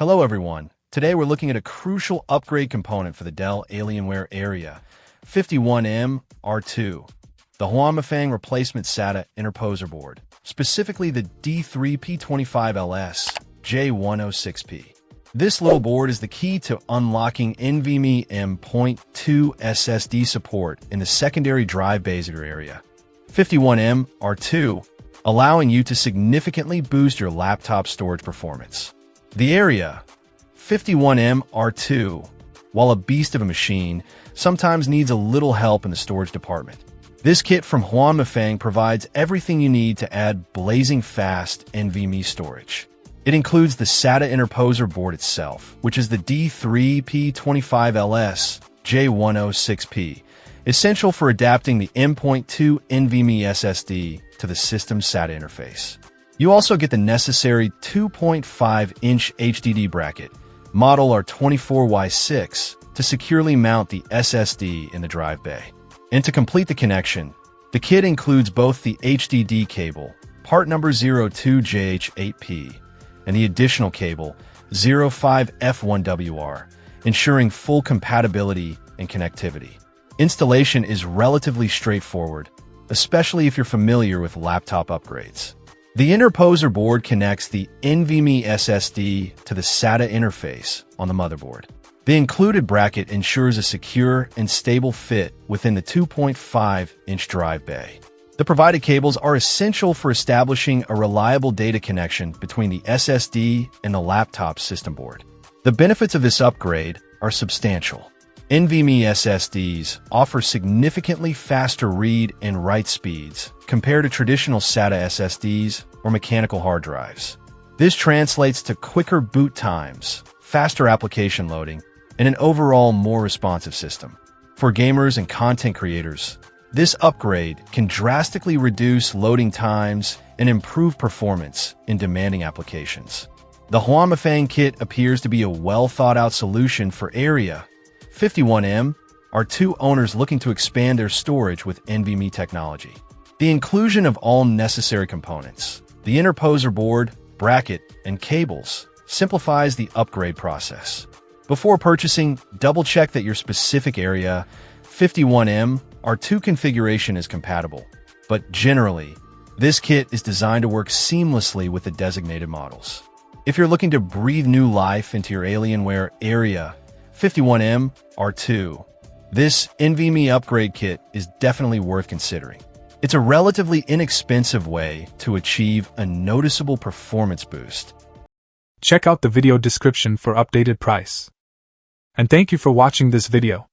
Hello everyone. Today we're looking at a crucial upgrade component for the Dell Alienware Area-51m R2, the Huamifang replacement SATA interposer board, specifically the D3P25 J106P. This little board is the key to unlocking NVMe M.2 SSD support in the secondary drive bays area. 51m R2, allowing you to significantly boost your laptop storage performance. The Area-51m R2, while a beast of a machine, sometimes needs a little help in the storage department. This kit from Huamifang provides everything you need to add blazing fast NVMe storage. It includes the SATA interposer board itself, which is the D3P25 J106P, essential for adapting the M.2 NVMe SSD to the system's SATA interface. You also get the necessary 2.5-inch HDD bracket, model R24Y6, to securely mount the SSD in the drive bay. And to complete the connection, the kit includes both the HDD cable, part number 02JH8P, and the additional cable, 05F1WR, ensuring full compatibility and connectivity. Installation is relatively straightforward, especially if you're familiar with laptop upgrades. The interposer board connects the NVMe SSD to the SATA interface on the motherboard. The included bracket ensures a secure and stable fit within the 2.5-inch drive bay. The provided cables are essential for establishing a reliable data connection between the SSD and the laptop system board. The benefits of this upgrade are substantial. NVMe SSDs offer significantly faster read and write speeds compared to traditional SATA SSDs or mechanical hard drives. This translates to quicker boot times, faster application loading, and an overall more responsive system. For gamers and content creators, this upgrade can drastically reduce loading times and improve performance in demanding applications. The Huamifang kit appears to be a well-thought-out solution for Area-51m R2 owners looking to expand their storage with NVMe technology. The inclusion of all necessary components, the interposer board, bracket, and cables, simplifies the upgrade process. Before purchasing, double-check that your specific Area-51m R2 configuration is compatible, but generally, this kit is designed to work seamlessly with the designated models. If you're looking to breathe new life into your Alienware Area-51m R2, this NVMe upgrade kit is definitely worth considering. It's a relatively inexpensive way to achieve a noticeable performance boost. Check out the video description for updated price. And thank you for watching this video.